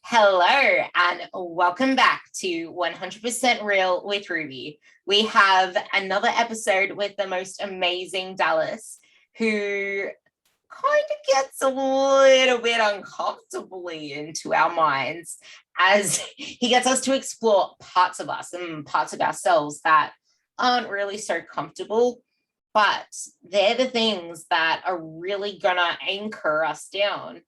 Hello, and welcome back to 100% Real with Ruby. We have another episode with the most amazing Dallas, who kind of gets a little bit uncomfortably into our minds as he gets us to explore parts of us and parts of ourselves that aren't really so comfortable, but they're the things that are really gonna anchor us down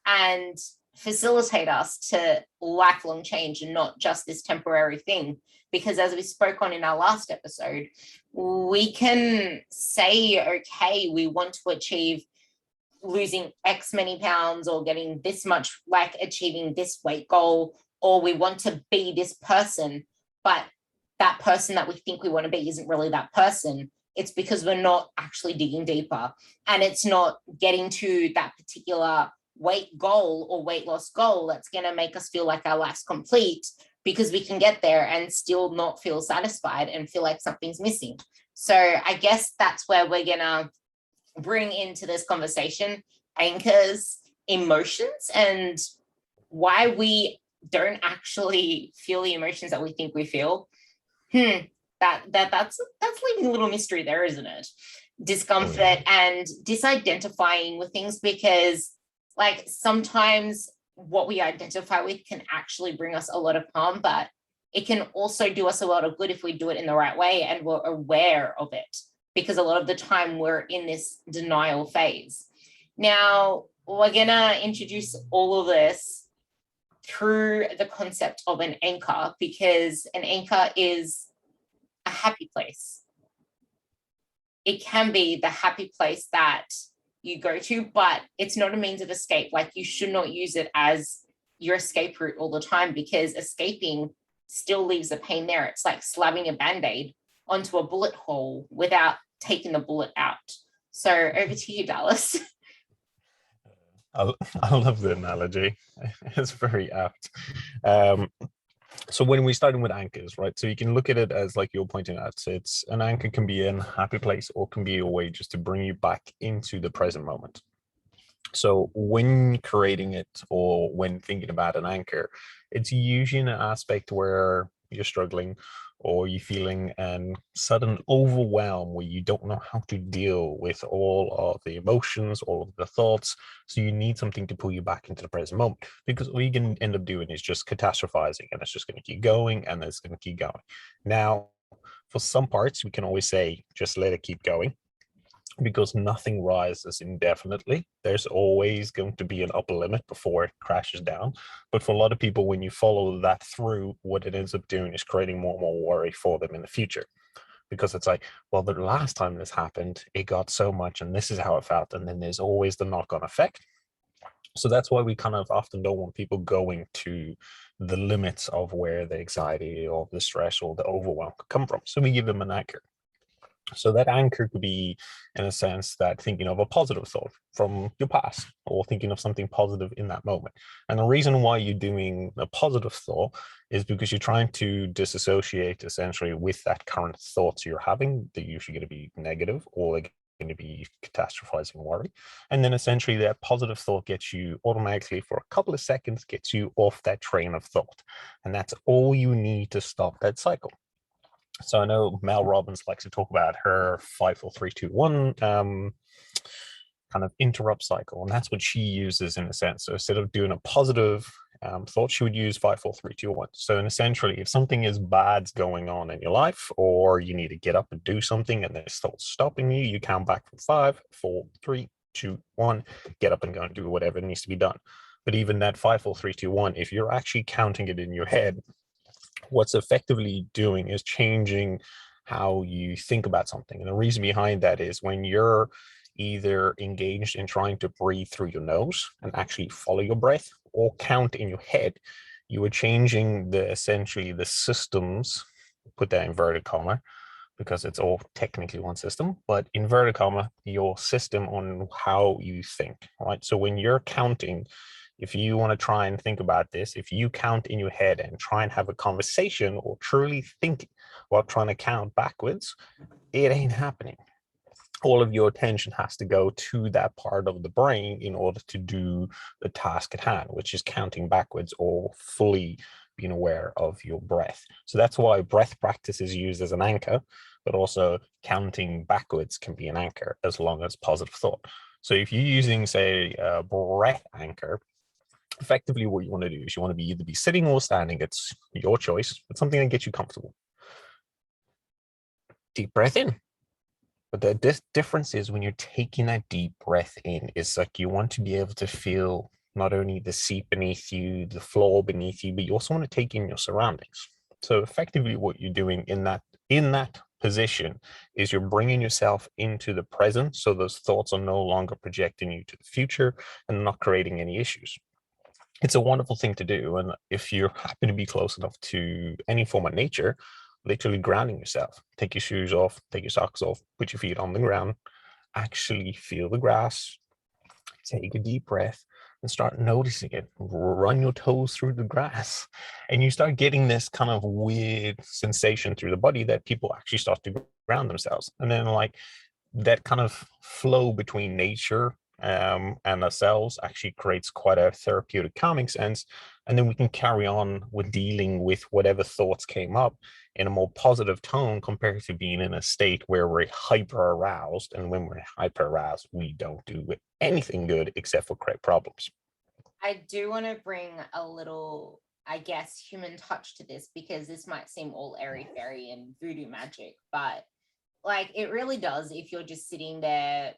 and facilitate us to lifelong change and not just this temporary thing. Because as we spoke on in our last episode, we can say, okay, we want to achieve losing X many pounds or getting this much, like achieving this weight goal, or we want to be this person, but that person that we think we want to be isn't really that person. It's because we're not actually digging deeper, and it's not getting to that particular weight goal or weight loss goal that's going to make us feel like our life's complete, because we can get there and still not feel satisfied and feel like something's missing. So I guess that's where we're going to bring into this conversation anchors, emotions, and why we don't actually feel the emotions that we think we feel. That's leaving a little mystery there, isn't it? Discomfort and disidentifying with things, because like sometimes what we identify with can actually bring us a lot of harm, but it can also do us a lot of good if we do it in the right way and we're aware of it, because a lot of the time we're in this denial phase. Now, we're going to introduce all of this through the concept of an anchor, because an anchor is a happy place. It can be the happy place that you go to, but it's not a means of escape. Like, you should not use it as your escape route all the time, because escaping still leaves a pain there. It's like slapping a bandaid onto a bullet hole without taking the bullet out. So over to you, Dallas. I love the analogy. It's very apt. So when we started with anchors, right? So you can look at it as, like you're pointing out, so it's an anchor can be a happy place or can be a way just to bring you back into the present moment. So when creating it or when thinking about an anchor, it's usually an aspect where you're struggling or you're feeling a sudden overwhelm where you don't know how to deal with all of the emotions, all of the thoughts. So you need something to pull you back into the present moment, because all you can end up doing is just catastrophizing, and it's just going to keep going and it's going to keep going. Now, for some parts, we can always say, just let it keep going, because nothing rises indefinitely. There's always going to be an upper limit before it crashes down. But for a lot of people, when you follow that through, what it ends up doing is creating more and more worry for them in the future. Because it's like, well, the last time this happened, it got so much, and this is how it felt. And then there's always the knock-on effect. So that's why we kind of often don't want people going to the limits of where the anxiety or the stress or the overwhelm could come from. So we give them an anchor. So that anchor could be, in a sense, that thinking of a positive thought from your past, or thinking of something positive in that moment. And the reason why you're doing a positive thought is because you're trying to disassociate essentially with that current thoughts you're having. They're usually going to be negative, or they're going to be catastrophizing worry. And then essentially that positive thought gets you automatically, for a couple of seconds, gets you off that train of thought. And that's all you need to stop that cycle. So I know Mel Robbins likes to talk about her 5, 4, 3, 2, 1 kind of interrupt cycle, and that's what she uses in a sense. So instead of doing a positive thought, she would use 5, 4, 3, 2, 1. So essentially, if something is bad's going on in your life, or you need to get up and do something, and there's thoughts stopping you, you count back from 5, 4, 3, 2, 1, get up and go and do whatever needs to be done. But even that 5, 4, 3, 2, 1, if you're actually counting it in your head, what's effectively doing is changing how you think about something. And the reason behind that is when you're either engaged in trying to breathe through your nose and actually follow your breath, or count in your head, you are changing essentially the systems, put that in inverted comma, because it's all technically one system, but inverted comma, your system on how you think, right? So when you're counting, if you want to try and think about this, if you count in your head and try and have a conversation or truly think while trying to count backwards, it ain't happening. all of your attention has to go to that part of the brain in order to do the task at hand, which is counting backwards or fully being aware of your breath. So that's why breath practice is used as an anchor, but also counting backwards can be an anchor as long as positive thought. So if you're using, say, a breath anchor, effectively what you want to do is you want to be either be sitting or standing. It's your choice, but something that gets you comfortable. Deep breath in. But the difference is when you're taking that deep breath in, it's like you want to be able to feel not only the seat beneath you, the floor beneath you, but you also want to take in your surroundings. So effectively what you're doing in that position is you're bringing yourself into the present. So those thoughts are no longer projecting you to the future and not creating any issues. It's a wonderful thing to do. And if you happen to be close enough to any form of nature, literally grounding yourself, take your shoes off, take your socks off, put your feet on the ground, actually feel the grass, take a deep breath and start noticing it. Run your toes through the grass and you start getting this kind of weird sensation through the body that people actually start to ground themselves. And then like that kind of flow between nature and ourselves actually creates quite a therapeutic calming sense. And then we can carry on with dealing with whatever thoughts came up in a more positive tone compared to being in a state where we're hyper aroused. And when we're hyper aroused, we don't do anything good except for create problems. I do want to bring a little, I guess, human touch to this, because this might seem all airy fairy and voodoo magic, but like it really does if you're just sitting there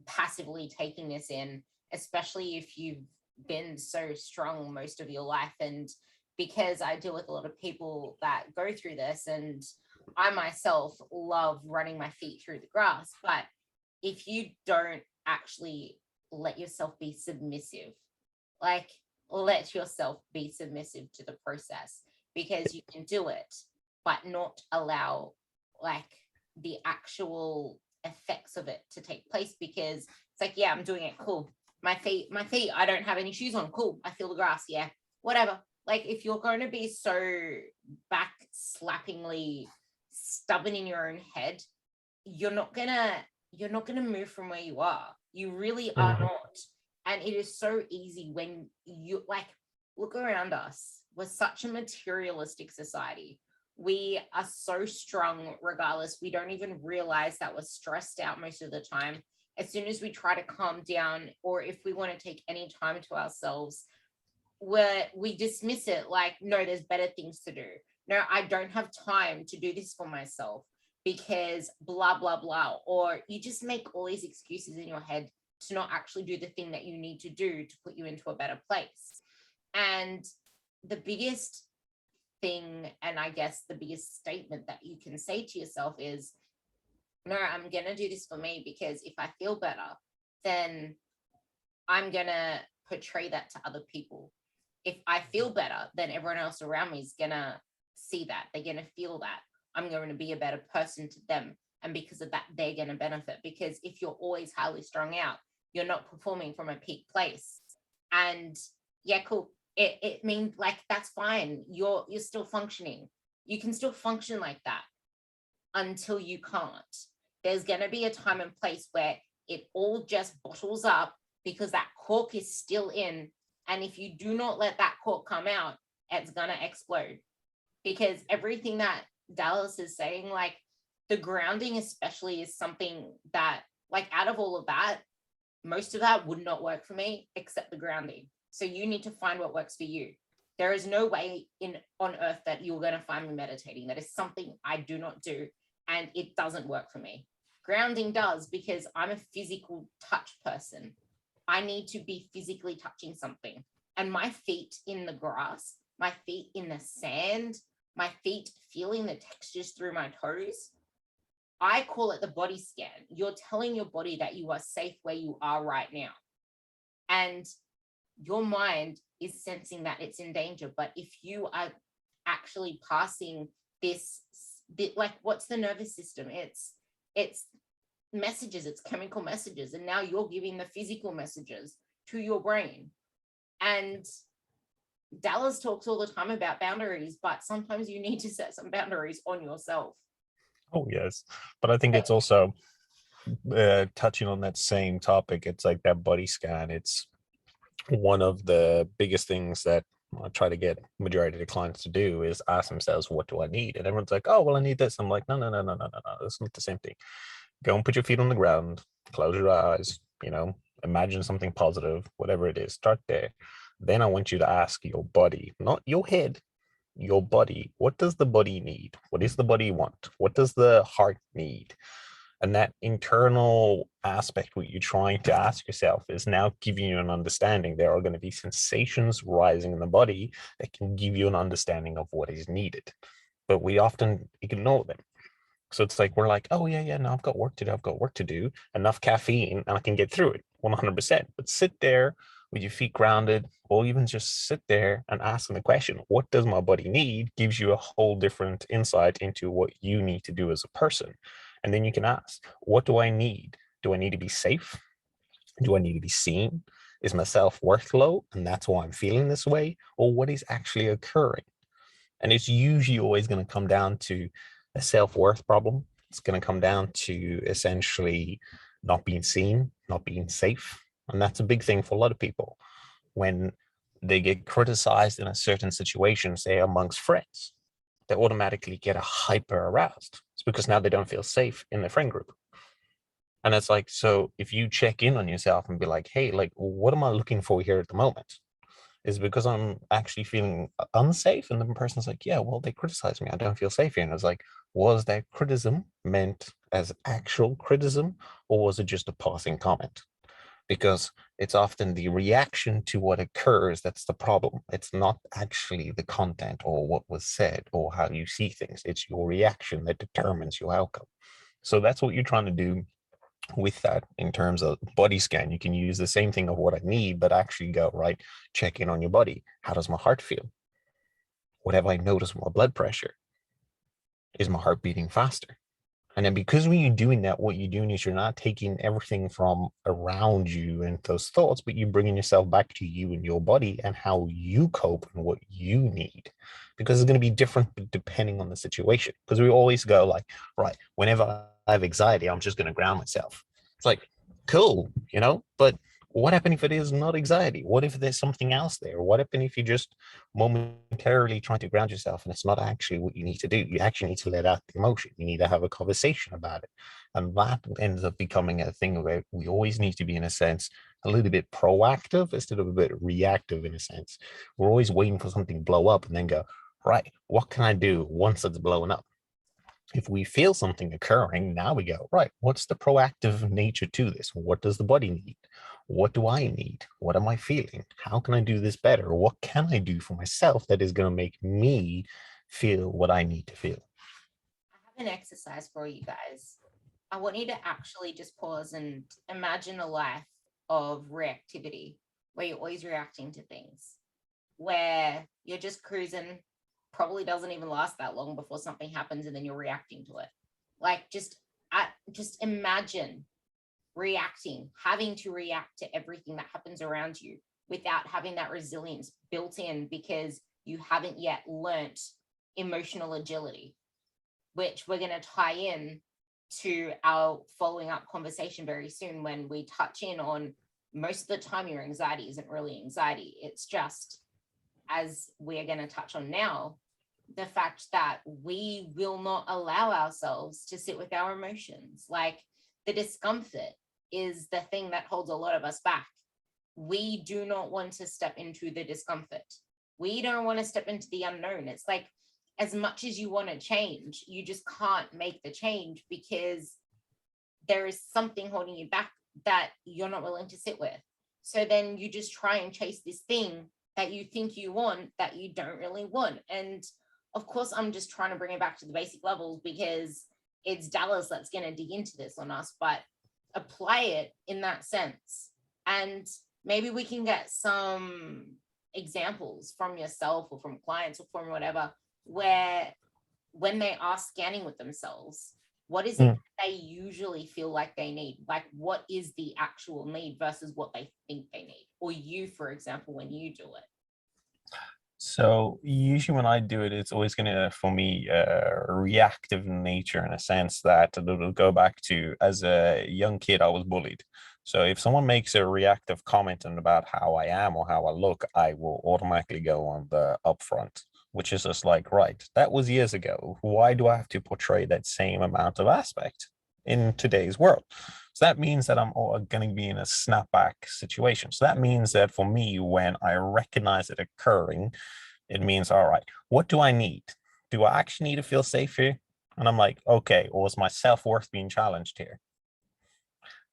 passively taking this in, especially if you've been so strong most of your life. And because I deal with a lot of people that go through this, and I myself love running my feet through the grass, but if you don't actually let yourself be submissive, like let yourself be submissive to the process, because you can do it but not allow like the actual effects of it to take place, because it's like, yeah, I'm doing it, cool, my feet, I don't have any shoes on, cool, I feel the grass, yeah, whatever. Like if you're going to be so back slappingly stubborn in your own head, you're not gonna move from where you are. You really are not. And it is so easy when you like look around us. We're such a materialistic society. We are so strong regardless. We don't even realize that we're stressed out most of the time. As soon as we try to calm down, or if we want to take any time to ourselves, we dismiss it like, no, there's better things to do. No, I don't have time to do this for myself because blah, blah, blah. Or you just make all these excuses in your head to not actually do the thing that you need to do to put you into a better place. And the biggest thing, and I guess the biggest statement that you can say to yourself is, no, I'm going to do this for me, because if I feel better, then I'm going to portray that to other people. If I feel better, then everyone else around me is going to see that. They're going to feel that. I'm going to be a better person to them. And because of that, they're going to benefit. Because if you're always highly strung out, you're not performing from a peak place. And yeah, cool. It means like, that's fine. You're still functioning. You can still function like that until you can't. There's going to be a time and place where it all just bottles up because that cork is still in. And if you do not let that cork come out, it's going to explode. Because everything that Dallas is saying, like the grounding especially, is something that, like, out of all of that, most of that would not work for me except the grounding. So you need to find what works for you. There is no way on earth that you're going to find me meditating. That is something I do not do, and it doesn't work for me. Grounding does, because I'm a physical touch person. I need to be physically touching something. And my feet in the grass, my feet in the sand, my feet feeling the textures through my toes, I call it the body scan. You're telling your body that you are safe where you are right now. And your mind is sensing that it's in danger. But if you are actually passing this, like, what's the nervous system? It's messages, it's chemical messages. And now you're giving the physical messages to your brain. And Dallas talks all the time about boundaries, but sometimes you need to set some boundaries on yourself. Oh, yes. But I think it's also touching on that same topic, it's like that body scan. It's one of the biggest things that I try to get majority of the clients to do is ask themselves, what do I need? And everyone's like, oh, well, I need this. I'm like, no, no, no, no, no, no, no. That's not the same thing. Go and put your feet on the ground, close your eyes, imagine something positive, whatever it is, start there. Then I want you to ask your body, not your head, your body. What does the body need? What does the body want? What does the heart need? And that internal aspect, what you're trying to ask yourself, is now giving you an understanding. There are going to be sensations rising in the body that can give you an understanding of what is needed. But we often ignore them. So it's like, we're like, oh, yeah, no, I've got work to do. I've got work to do. Enough caffeine and I can get through it 100%. But sit there with your feet grounded, or even just sit there and ask the question, what does my body need? Gives you a whole different insight into what you need to do as a person. And then you can ask, what do I need? Do I need to be safe? Do I need to be seen? Is my self-worth low and that's why I'm feeling this way? Or what is actually occurring? And it's usually always going to come down to a self-worth problem. It's going to come down to essentially not being seen, not being safe. And that's a big thing for a lot of people. When they get criticized in a certain situation, say amongst friends, they automatically get a hyper aroused. It's because now they don't feel safe in their friend group. And it's like, so if you check in on yourself and be like, hey, like, what am I looking for here at the moment? Is because I'm actually feeling unsafe? And the person's like, yeah, well, they criticize me. I don't feel safe here. And I was like, was that criticism meant as actual criticism, or was it just a passing comment? Because it's often the reaction to what occurs that's the problem. It's not actually the content or what was said or how you see things. It's your reaction that determines your outcome. So that's what you're trying to do with that. In terms of body scan, you can use the same thing of what I need, but actually go, right, check in on your body. How does my heart feel? What have I noticed with my blood pressure? Is my heart beating faster? And then, because when you're doing that, what you're doing is you're not taking everything from around you and those thoughts, but you're bringing yourself back to you and your body and how you cope and what you need. Because it's going to be different depending on the situation. Because we always go like, right, whenever I have anxiety, I'm just going to ground myself. It's like, cool, but what happened if it is not anxiety? What if there's something else there? What happened if you just momentarily trying to ground yourself and it's not actually what you need to do? You actually need to let out the emotion. You need to have a conversation about it. And that ends up becoming a thing where we always need to be, in a sense, a little bit proactive instead of a bit reactive, in a sense. We're always waiting for something to blow up and then go, right, what can I do once it's blown up? If we feel something occurring, now we go, right, what's the proactive nature to this? What does the body need? What do I need? What am I feeling? How can I do this better? What can I do for myself that is going to make me feel what I need to feel? I have an exercise for you guys. I want you to actually just pause and imagine a life of reactivity where you're always reacting to things, where you're just cruising, probably doesn't even last that long before something happens and then you're reacting to it. Like, just imagine reacting, having to react to everything that happens around you without having that resilience built in, because you haven't yet learnt emotional agility, which we're going to tie in to our following up conversation very soon, when we touch in on, most of the time your anxiety isn't really anxiety. It's just, as we are going to touch on now, the fact that we will not allow ourselves to sit with our emotions. Like, the discomfort is the thing that holds a lot of us back. We do not want to step into the discomfort. We don't want to step into the unknown. It's like, as much as you want to change, you just can't make the change because there is something holding you back that you're not willing to sit with. So then you just try and chase this thing that you think you want that you don't really want. And of course, I'm just trying to bring it back to the basic levels because it's Dallas that's going to dig into this on us, but apply it in that sense. And maybe we can get some examples from yourself or from clients or from whatever, where when they are scanning with themselves, what is it they usually feel like they need? Like, what is the actual need versus what they think they need? Or you, for example, when you do it. So usually when I do it, it's always going to, for me, reactive in nature in a sense that it'll go back to as a young kid, I was bullied. So if someone makes a reactive comment about how I am or how I look, I will automatically go on the upfront, which is just like, right, that was years ago. Why do I have to portray that same amount of aspect in today's world? So that means that I'm going to be in a snapback situation. So that means that for me, when I recognize it occurring, it means, all right, what do I need? Do I actually need to feel safe here? And I'm like, okay, or is my self-worth being challenged here?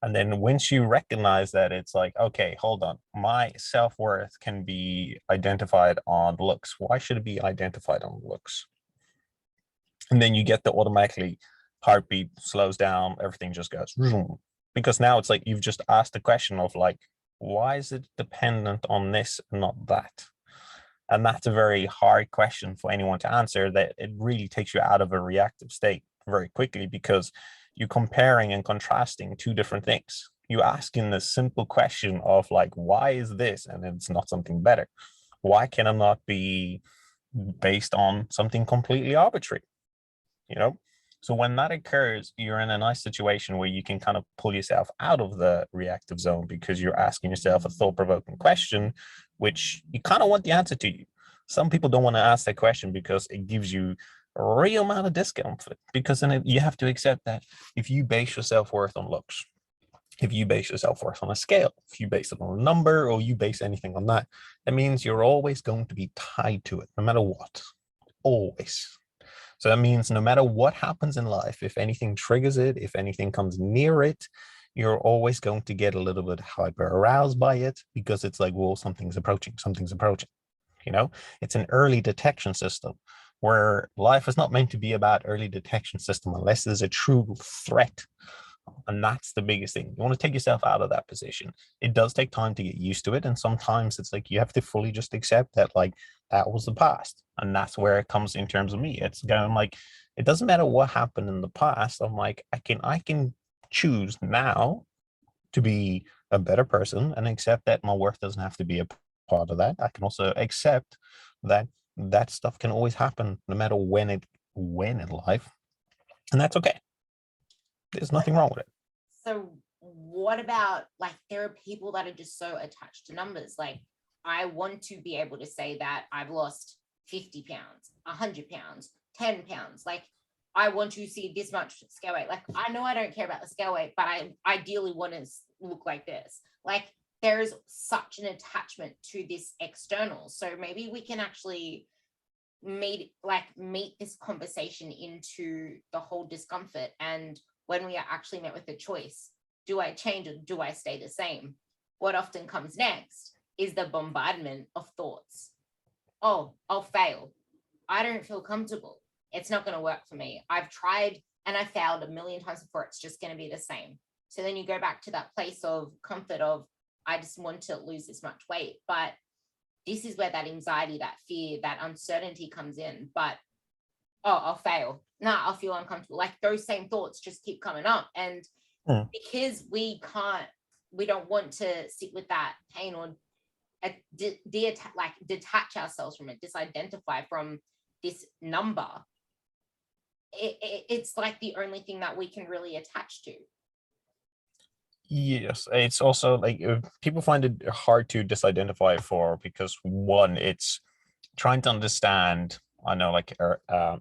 And then once you recognize that, it's like, okay, hold on, my self-worth can be identified on looks. Why should it be identified on looks? And then you get the automatically heartbeat slows down, everything just goes vroom. Because now it's like you've just asked the question of like, why is it dependent on this and not that? And that's a very hard question for anyone to answer, that it really takes you out of a reactive state very quickly, because you're comparing and contrasting two different things. You're asking the simple question of like, why is this? And it's not something better. Why can it not be based on something completely arbitrary? You know? So when that occurs, you're in a nice situation where you can kind of pull yourself out of the reactive zone, because you're asking yourself a thought-provoking question, which you kind of want the answer to. Some people don't want to ask that question because it gives you a real amount of discomfort, because then you have to accept that if you base your self-worth on looks, if you base your self-worth on a scale, if you base it on a number, or you base anything on that, that means you're always going to be tied to it, no matter what, always. So that means no matter what happens in life, if anything triggers it, if anything comes near it, you're always going to get a little bit hyper aroused by it, because it's like, well, something's approaching, something's approaching. You know, it's an early detection system, where life is not meant to be about early detection system unless there's a true threat. And that's the biggest thing. You want to take yourself out of that position. It does take time to get used to it. And sometimes it's like you have to fully just accept that, like, that was the past. And that's where it comes in terms of me. It's going like, it doesn't matter what happened in the past. I'm like, I can choose now to be a better person and accept that my worth doesn't have to be a part of that. I can also accept that that stuff can always happen no matter when in life. And that's okay. There's nothing wrong with it. So what about, like, there are people that are just so attached to numbers. Like, I want to be able to say that I've lost 50 pounds, 100 pounds, 10 pounds. Like, I want to see this much scale weight. Like, I know I don't care about the scale weight, but I ideally want to look like this. Like, there's such an attachment to this external. So maybe we can actually meet this conversation into the whole discomfort. And when we are actually met with a choice, do I change or do I stay the same? What often comes next is the bombardment of thoughts. Oh, I'll fail. I don't feel comfortable. It's not going to work for me. I've tried and I failed a million times before. It's just going to be the same. So then you go back to that place of comfort of, I just want to lose this much weight. But this is where that anxiety, that fear, that uncertainty comes in. But, oh, I'll fail. Nah, I'll feel uncomfortable. Like, those same thoughts just keep coming up. And because we don't want to sit with that pain or detach ourselves from it, disidentify from this number, it's like the only thing that we can really attach to. Yes, it's also like people find it hard to disidentify for, because one, it's trying to understand. I know, like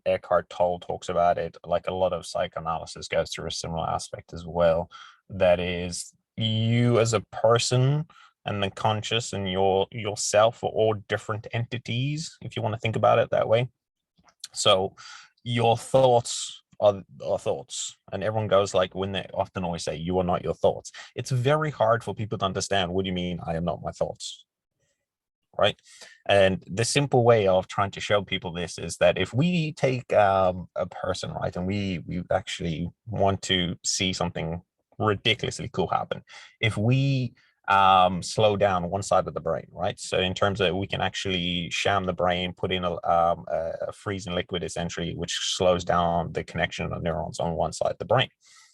Eckhart Tolle talks about it. Like a lot of psychoanalysis goes through a similar aspect as well. That is, you as a person and the conscious and yourself are all different entities, if you want to think about it that way. So your thoughts are thoughts, and everyone goes like, when they often always say you are not your thoughts, it's very hard for people to understand, what do you mean I am not my thoughts, right? And the simple way of trying to show people this is that if we take a person, right, and we actually want to see something ridiculously cool happen, if we slow down one side of the brain, right? So in terms of, we can actually sham the brain, put in a freezing liquid essentially, which slows down the connection of neurons on one side of the brain.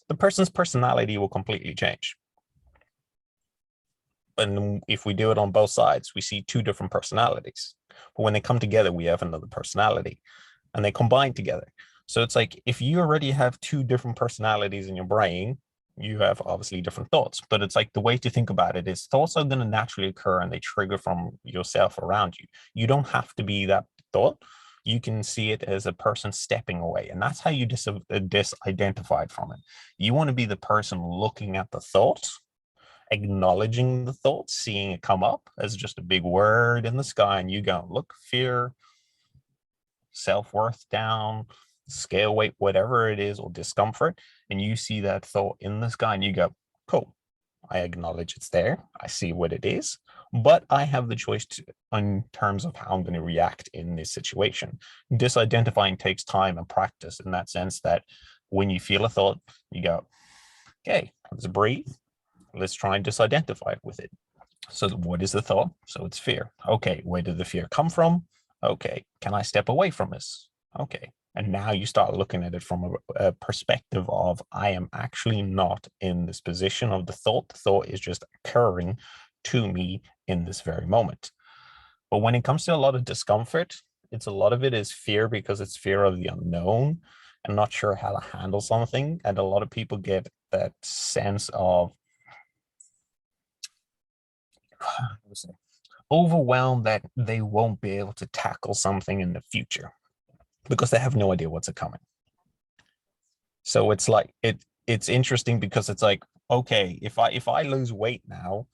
The person's personality will completely change. And if we do it on both sides, we see two different personalities. But when they come together, we have another personality, and they combine together. So it's like if you already have two different personalities in your brain, you have obviously different thoughts. But it's like the way to think about it is thoughts are going to naturally occur and they trigger from yourself around you. You don't have to be that thought. You can see it as a person stepping away. And that's how you disidentify from it. You want to be the person looking at the thought, acknowledging the thought, seeing it come up as just a big word in the sky, and you go, look, fear, self-worth down, scale weight, whatever it is, or discomfort, and you see that thought in the sky and you go, cool, I acknowledge it's there, I see what it is, but I have the choice to, in terms of how I'm going to react in this situation. Disidentifying takes time and practice in that sense that when you feel a thought, you go, okay, let's breathe, let's try and disidentify with it. So what is the thought? So it's fear. Okay, where did the fear come from? Okay, can I step away from this? Okay, and now you start looking at it from a perspective of, I am actually not in this position of the thought. The thought is just occurring to me in this very moment. But when it comes to a lot of discomfort, it's a lot of it is fear because it's fear of the unknown and not sure how to handle something. And a lot of people get that sense of overwhelmed that they won't be able to tackle something in the future because they have no idea what's coming. So it's like it's interesting because it's like, okay, if I lose weight now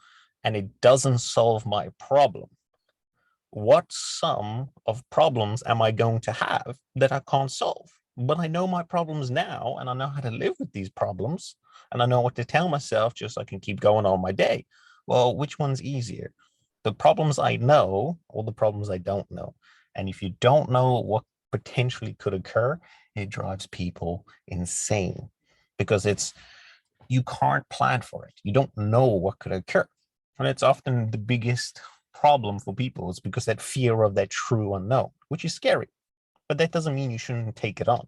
and it doesn't solve my problem, what sum of problems am I going to have that I can't solve? But I know my problems now and I know how to live with these problems and I know what to tell myself just so I can keep going on my day. Well, which one's easier? The problems I know or the problems I don't know? And if you don't know what potentially could occur, it drives people insane because you can't plan for it. You don't know what could occur. And it's often the biggest problem for people is because that fear of that true unknown, which is scary, but that doesn't mean you shouldn't take it on.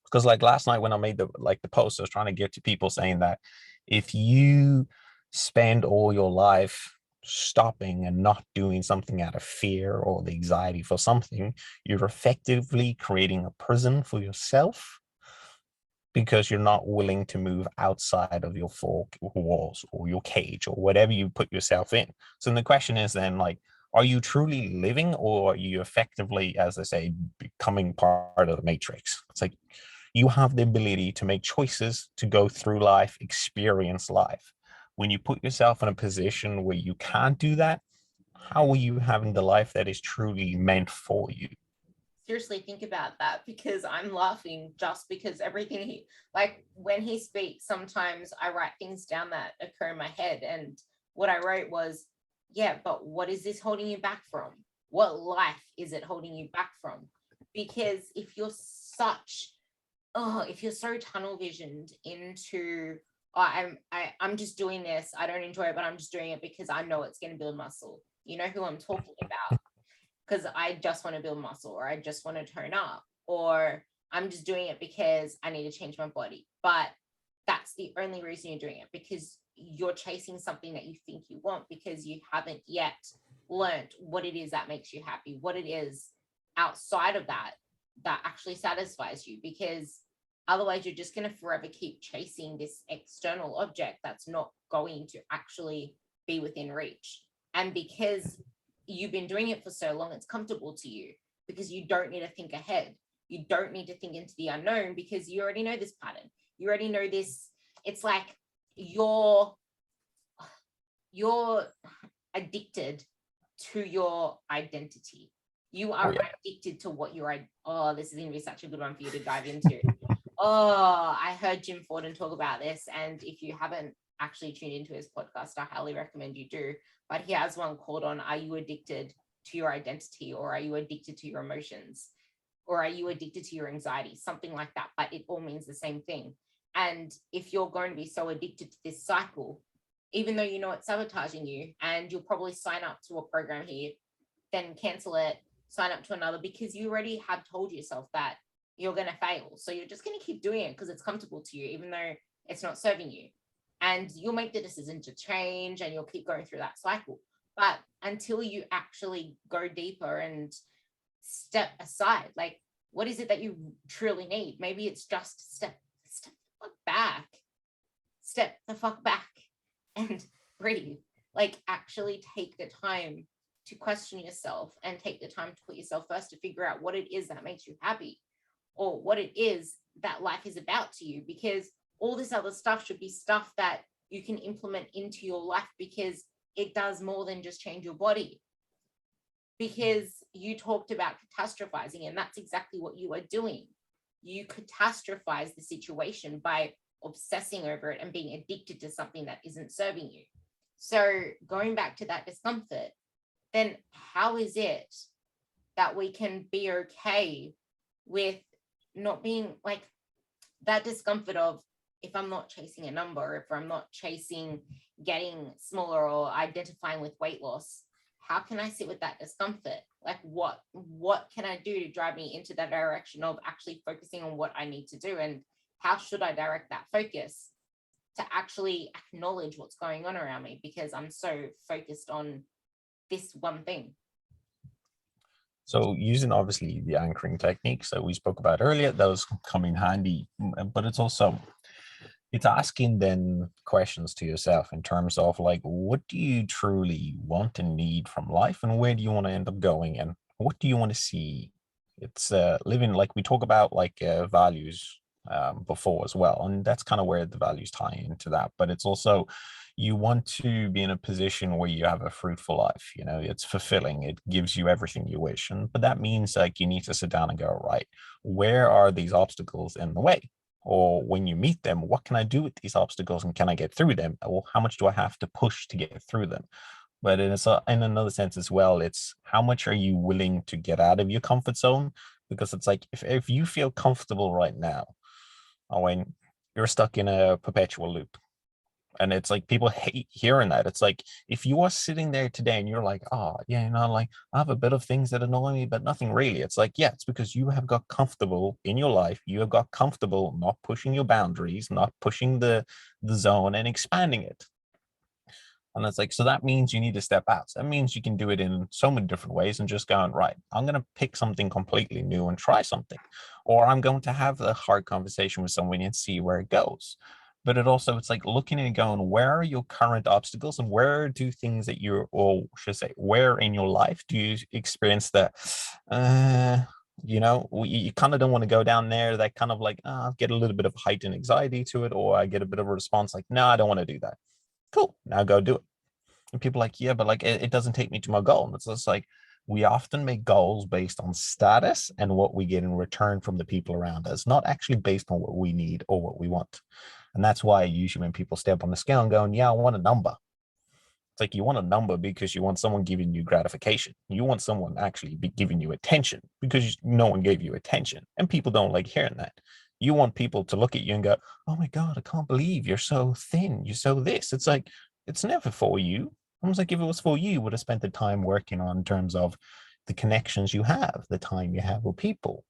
Because like last night when I made the post, I was trying to get to people saying that if you spend all your life stopping and not doing something out of fear or the anxiety for something, you're effectively creating a prison for yourself because you're not willing to move outside of your four walls or your cage or whatever you put yourself in. So the question is then, like, are you truly living, or are you effectively, as I say, becoming part of the matrix? It's like you have the ability to make choices, to go through life, experience life. When you put yourself in a position where you can't do that, how are you having the life that is truly meant for you? Seriously, think about that, because I'm laughing just because everything he, like when he speaks, sometimes I write things down that occur in my head, and what I wrote was, yeah, but what is this holding you back from? What life is it holding you back from? Because if you're so tunnel visioned into, oh, I'm just doing this, I don't enjoy it, but I'm just doing it because I know it's going to build muscle. You know who I'm talking about? Because I just want to build muscle, or I just want to tone up, or I'm just doing it because I need to change my body. But that's the only reason you're doing it, because you're chasing something that you think you want, because you haven't yet learned what it is that makes you happy, what it is outside of that actually satisfies you, because otherwise you're just going to forever keep chasing this external object that's not going to actually be within reach. And because you've been doing it for so long, it's comfortable to you, because you don't need to think ahead. You don't need to think into the unknown, because you already know this pattern. You already know this. It's like you're addicted to your identity. You are addicted to what you're. Oh, this is going to be such a good one for you to dive into. Oh, I heard Jim Forden talk about this, and if you haven't actually tuned into his podcast, I highly recommend you do. But he has one called on, are you addicted to your identity, or are you addicted to your emotions, or are you addicted to your anxiety? Something like that, but it all means the same thing. And if you're going to be so addicted to this cycle, even though you know it's sabotaging you, and you'll probably sign up to a program here, then cancel it, sign up to another, because you already have told yourself that you're going to fail. So you're just going to keep doing it because it's comfortable to you, even though it's not serving you. And you'll make the decision to change, and you'll keep going through that cycle. But until you actually go deeper and step aside, like, what is it that you truly need? Maybe it's just step the fuck back and breathe. Like, actually take the time to question yourself and take the time to put yourself first to figure out what it is that makes you happy, or what it is that life is about to you, because all this other stuff should be stuff that you can implement into your life, because it does more than just change your body. Because you talked about catastrophizing, and that's exactly what you are doing. You catastrophize the situation by obsessing over it and being addicted to something that isn't serving you. So going back to that discomfort, then how is it that we can be okay with not being like that discomfort of, if I'm not chasing a number, if I'm not chasing getting smaller or identifying with weight loss, how can I sit with that discomfort? Like, what can I do to drive me into that direction of actually focusing on what I need to do? And how should I direct that focus to actually acknowledge what's going on around me, because I'm so focused on this one thing? So using obviously the anchoring techniques that we spoke about earlier, those come in handy, but it's asking then questions to yourself in terms of like, what do you truly want and need from life, and where do you want to end up going, and what do you want to see? It's living, like we talk about like values before as well, and that's kind of where the values tie into that. But it's also, you want to be in a position where you have a fruitful life, you know, it's fulfilling, it gives you everything you wish. And but that means like you need to sit down and go, right, where are these obstacles in the way? Or when you meet them, what can I do with these obstacles, and can I get through them? Or how much do I have to push to get through them? But in another sense as well, it's how much are you willing to get out of your comfort zone? Because it's like, if you feel comfortable right now, or when you're stuck in a perpetual loop, and it's like people hate hearing that. It's like, if you are sitting there today and you're like, oh yeah, you know, like I have a bit of things that annoy me, but nothing really. It's like, yeah, it's because you have got comfortable in your life. You have got comfortable not pushing your boundaries, not pushing the zone and expanding it. And it's like, so that means you need to step out. So that means you can do it in so many different ways, and just going, right, I'm going to pick something completely new and try something. Or I'm going to have a hard conversation with someone and see where it goes. But it also, it's like looking and going, where are your current obstacles, and where do things that you're, or should I say, where in your life do you experience that, you know, you kind of don't want to go down there, that kind of like, get a little bit of heightened anxiety to it, or I get a bit of a response like, no, I don't want to do that. Cool, now go do it. And people are like, yeah, but like it doesn't take me to my goal. And it's just like, we often make goals based on status and what we get in return from the people around us, not actually based on what we need or what we want. And that's why usually when people step on the scale and going, yeah, I want a number. It's like, you want a number because you want someone giving you gratification. You want someone actually be giving you attention, because no one gave you attention. And people don't like hearing that. You want people to look at you and go, oh my God, I can't believe you're so thin. You're so this. It's like, it's never for you. Almost like if it was for you, you would have spent the time working on in terms of the connections you have, the time you have with people,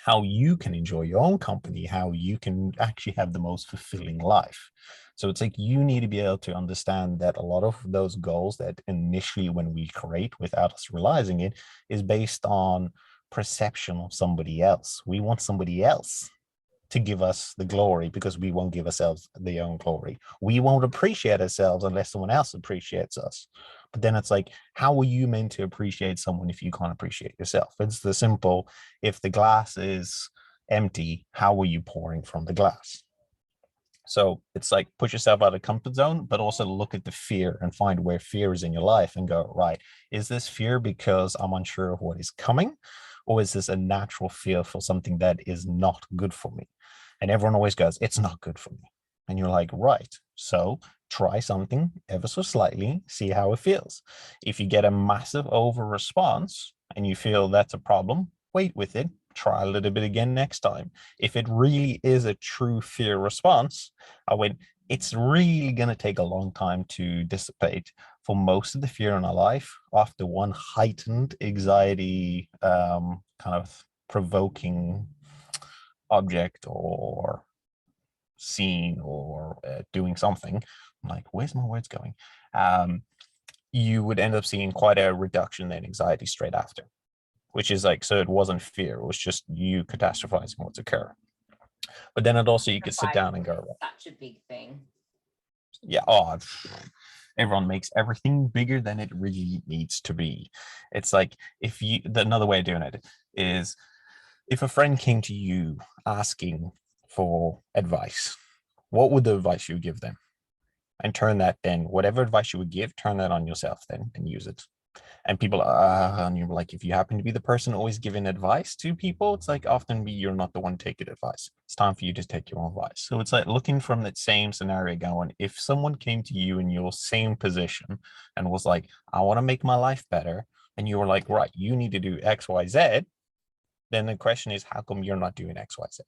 how you can enjoy your own company, how you can actually have the most fulfilling life. So it's like, you need to be able to understand that a lot of those goals that initially when we create without us realizing it is based on perception of somebody else. We want somebody else to give us the glory, because we won't give ourselves the own glory. We won't appreciate ourselves unless someone else appreciates us. But then it's like, how are you meant to appreciate someone if you can't appreciate yourself? It's the simple, if the glass is empty, how are you pouring from the glass? So it's like, push yourself out of comfort zone, but also look at the fear and find where fear is in your life and go, right, is this fear because I'm unsure of what is coming? Or is this a natural fear for something that is not good for me? And everyone always goes, it's not good for me. And you're like, right, so try something ever so slightly, see how it feels. If you get a massive over response and you feel that's a problem, wait with it, try a little bit again next time. If it really is a true fear response, I went, it's really going to take a long time to dissipate. For most of the fear in our life, after one heightened anxiety kind of provoking object or scene or doing something, I'm like, where's my words going? you would end up seeing quite a reduction in anxiety straight after, which is like, so it wasn't fear, it was just you catastrophizing what's occurring. But then it also, you could sit down and go, such a big thing. yeah, oh, everyone makes everything bigger than it really needs to be. It's like, if you, another way of doing it is, if a friend came to you asking for advice, what would the advice you give them? And turn that, then whatever advice you would give, turn that on yourself then and use it. And people, and you're like, if you happen to be the person always giving advice to people, it's like, often you're not the one taking advice. It's time for you to take your own advice. So it's like looking from that same scenario going, if someone came to you in your same position and was like, I want to make my life better, and you were like, right, you need to do X, Y, Z, then the question is, how come you're not doing X, Y, Z?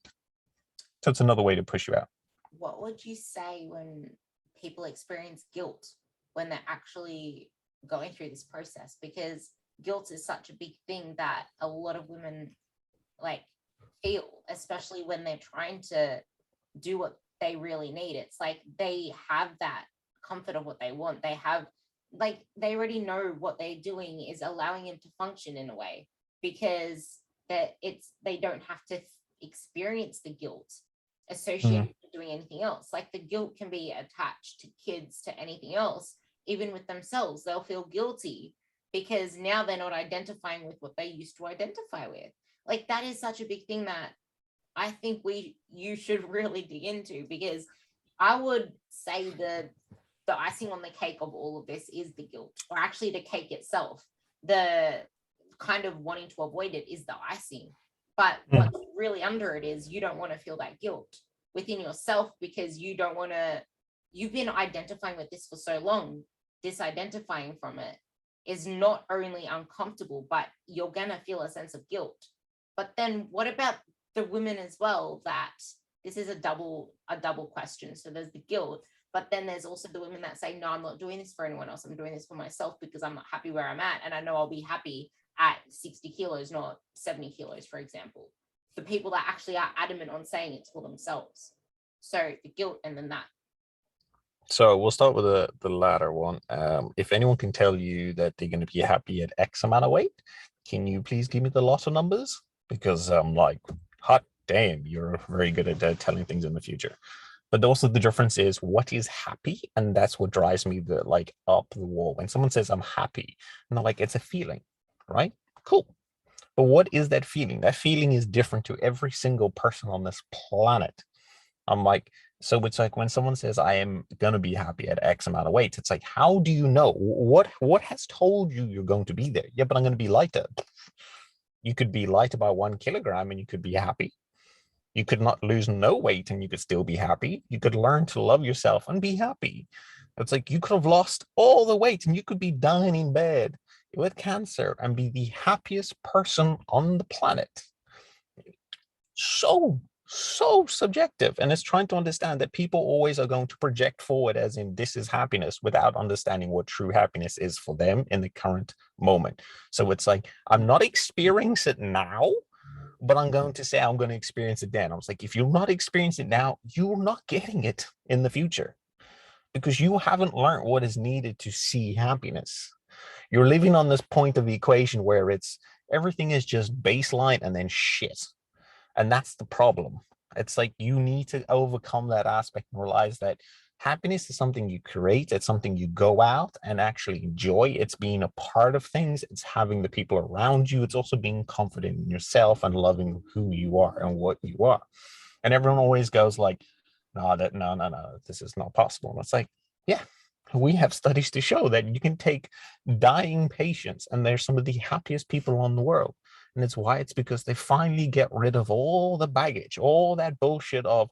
So it's another way to push you out. What would you say when people experience guilt when they're actually going through this process? Because guilt is such a big thing that a lot of women like feel, especially when they're trying to do what they really need. It's like they have that comfort of what they want. They have, like, they already know what they're doing is allowing them to function in a way, because they don't have to experience the guilt associated with doing anything else. Like, the guilt can be attached to kids, to anything else. Even with themselves, they'll feel guilty because now they're not identifying with what they used to identify with. Like, that is such a big thing that I think you should really dig into, because I would say the icing on the cake of all of this is the guilt, or actually the cake itself. The kind of wanting to avoid it is the icing. But what's really under it is you don't want to feel that guilt within yourself, because you don't want to, you've been identifying with this for so long. Disidentifying from it is not only uncomfortable, but you're going to feel a sense of guilt. But then what about the women as well? That this is a double question. So there's the guilt, but then there's also the women that say, no, I'm not doing this for anyone else. I'm doing this for myself because I'm not happy where I'm at. And I know I'll be happy at 60 kilos, not 70 kilos, for example. The people that actually are adamant on saying it's for themselves. So the guilt, and then that. So we'll start with the latter one. If anyone can tell you that they're going to be happy at X amount of weight, can you please give me the lot of numbers? Because I'm like, hot damn, you're very good at telling things in the future. But also the difference is what is happy, and that's what drives me up the wall. When someone says I'm happy, and they're like, it's a feeling, right? Cool. But what is that feeling? That feeling is different to every single person on this planet. I'm like, so it's like when someone says I am gonna be happy at X amount of weight, it's like, how do you know? What has told you you're going to be there? Yeah, but I'm gonna be lighter. You could be lighter by 1 kilogram and you could be happy. You could not lose no weight and you could still be happy. You could learn to love yourself and be happy. It's like you could have lost all the weight and you could be dying in bed with cancer and be the happiest person on the planet. So subjective. And it's trying to understand that people always are going to project forward as in this is happiness without understanding what true happiness is for them in the current moment. So it's like, I'm not experiencing it now, but I'm going to say I'm going to experience it then. I was like, if you're not experiencing it now, you're not getting it in the future, because you haven't learned what is needed to see happiness. You're living on this point of the equation where it's everything is just baseline and then shit. And that's the problem. It's like you need to overcome that aspect and realize that happiness is something you create. It's something you go out and actually enjoy. It's being a part of things. It's having the people around you. It's also being confident in yourself and loving who you are and what you are. And everyone always goes like, no, this is not possible. And it's like, yeah, we have studies to show that you can take dying patients and they're some of the happiest people on the world. And it's because they finally get rid of all the baggage, all that bullshit of,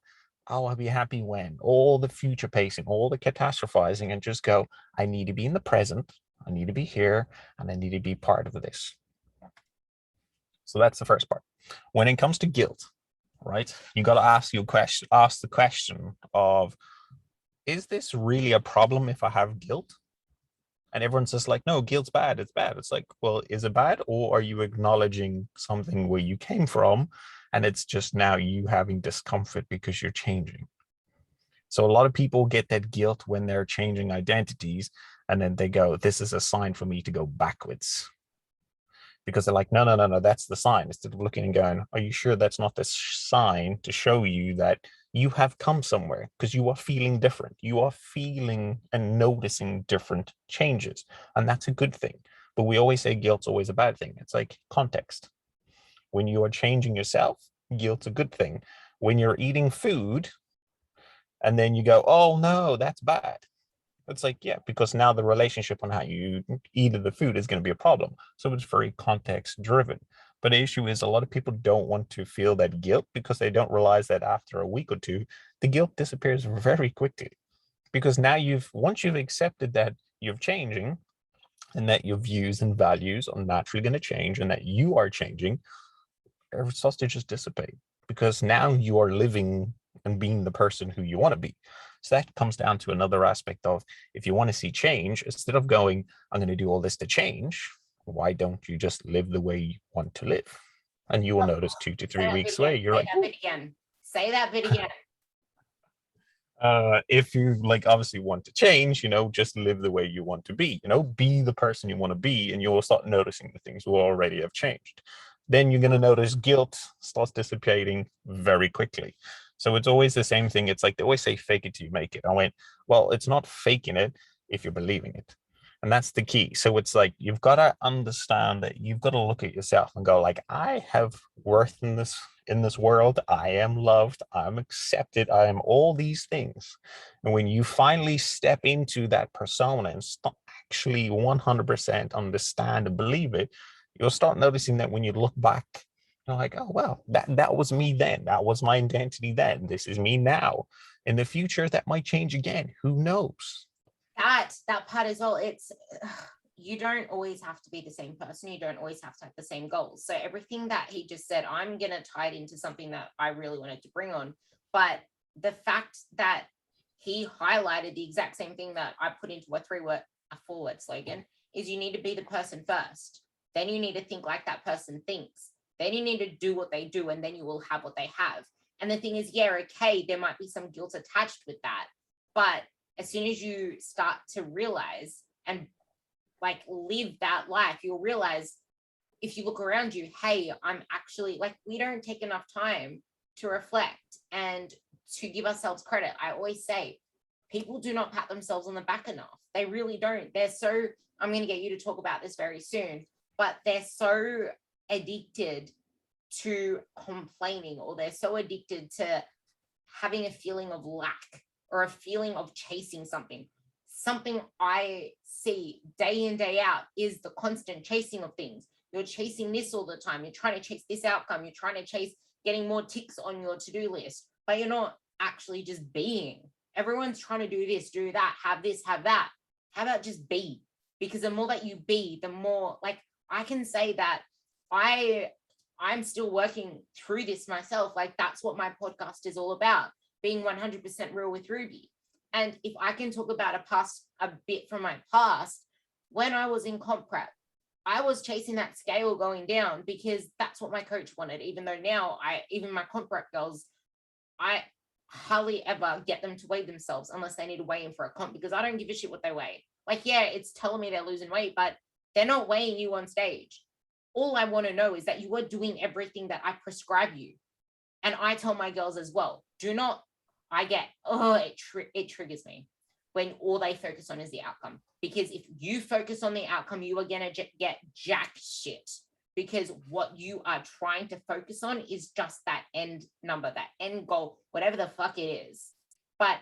oh, I'll be happy when, all the future pacing, all the catastrophizing, and just go, I need to be in the present, I need to be here, and I need to be part of this. So that's the first part. When it comes to guilt, right, you got to ask the question of, is this really a problem if I have guilt? And everyone's just like, no, guilt's bad. It's bad. It's like, well, is it bad? Or are you acknowledging something where you came from and it's just now you having discomfort because you're changing? So a lot of people get that guilt when they're changing identities And then they go, this is a sign for me to go backwards. Because they're like, no, no, no, no, that's the sign. Instead of looking and going, are you sure that's not the sign to show you that you have come somewhere? Because you are feeling different. You are feeling and noticing different changes. And that's a good thing. But we always say guilt's always a bad thing. It's like context. When you are changing yourself, guilt's a good thing. When you're eating food and then you go, oh no, that's bad. It's like, yeah, because now the relationship on how you eat the food is going to be a problem. So it's very context driven. But the issue is a lot of people don't want to feel that guilt because they don't realize that after a week or two, the guilt disappears very quickly. Because now once you've accepted that you're changing and that your views and values are naturally going to change and that you are changing, it starts to just dissipate because now you are living and being the person who you want to be. So that comes down to another aspect of, if you want to see change, instead of going, I'm going to do all this to change, why don't you just live the way you want to live? And you will notice 2 to 3 weeks later, you're like, say that bit again. Say that bit again. If you like obviously want to change, just live the way you want to be, be the person you want to be, and you'll start noticing the things will already have changed. Then you're going to notice guilt starts dissipating very quickly. So it's always the same thing. It's like they always say, fake it till you make it. I went, well, it's not faking it if you're believing it. And that's the key. So it's like, you've got to understand that you've got to look at yourself and go like, I have worth in this world. I am loved. I'm accepted. I am all these things. And when you finally step into that persona and start actually 100% understand and believe it, you'll start noticing that when you look back, you're like, oh, well, that was me then. That was my identity then. This is me now. In the future, that might change again. Who knows? That part as well. It's you don't always have to be the same person. You don't always have to have the same goals. So everything that he just said, I'm going to tie it into something that I really wanted to bring on. But the fact that he highlighted the exact same thing that I put into a 4-word slogan is, you need to be the person first. Then you need to think like that person thinks. Then you need to do what they do, and then you will have what they have. And the thing is, yeah, okay, there might be some guilt attached with that. But as soon as you start to realize and like live that life, you'll realize, if you look around you, hey, I'm actually like, we don't take enough time to reflect and to give ourselves credit. I always say, people do not pat themselves on the back enough. They really don't. They're so, I'm going to get you to talk about this very soon, but they're so addicted to complaining, or they're so addicted to having a feeling of lack or a feeling of chasing something. Something I see day in, day out is the constant chasing of things. You're chasing this all the time. You're trying to chase this outcome. You're trying to chase getting more ticks on your to-do list, but you're not actually just being. Everyone's trying to do this, do that, have this, have that. How about just be? Because the more that you be, the more, like, I can say that I'm still working through this myself. Like, that's what my podcast is all about, being 100% real with Ruby. And if I can talk about a bit from my past, when I was in comp prep, I was chasing that scale going down because that's what my coach wanted. Even though now even my comp prep girls, I hardly ever get them to weigh themselves unless they need to weigh in for a comp, because I don't give a shit what they weigh. Like, yeah, it's telling me they're losing weight, but they're not weighing you on stage. All I want to know is that you are doing everything that I prescribe you. And I tell my girls as well, it triggers me when all they focus on is the outcome. Because if you focus on the outcome, you are going to get jack shit, because what you are trying to focus on is just that end number, that end goal, whatever the fuck it is. But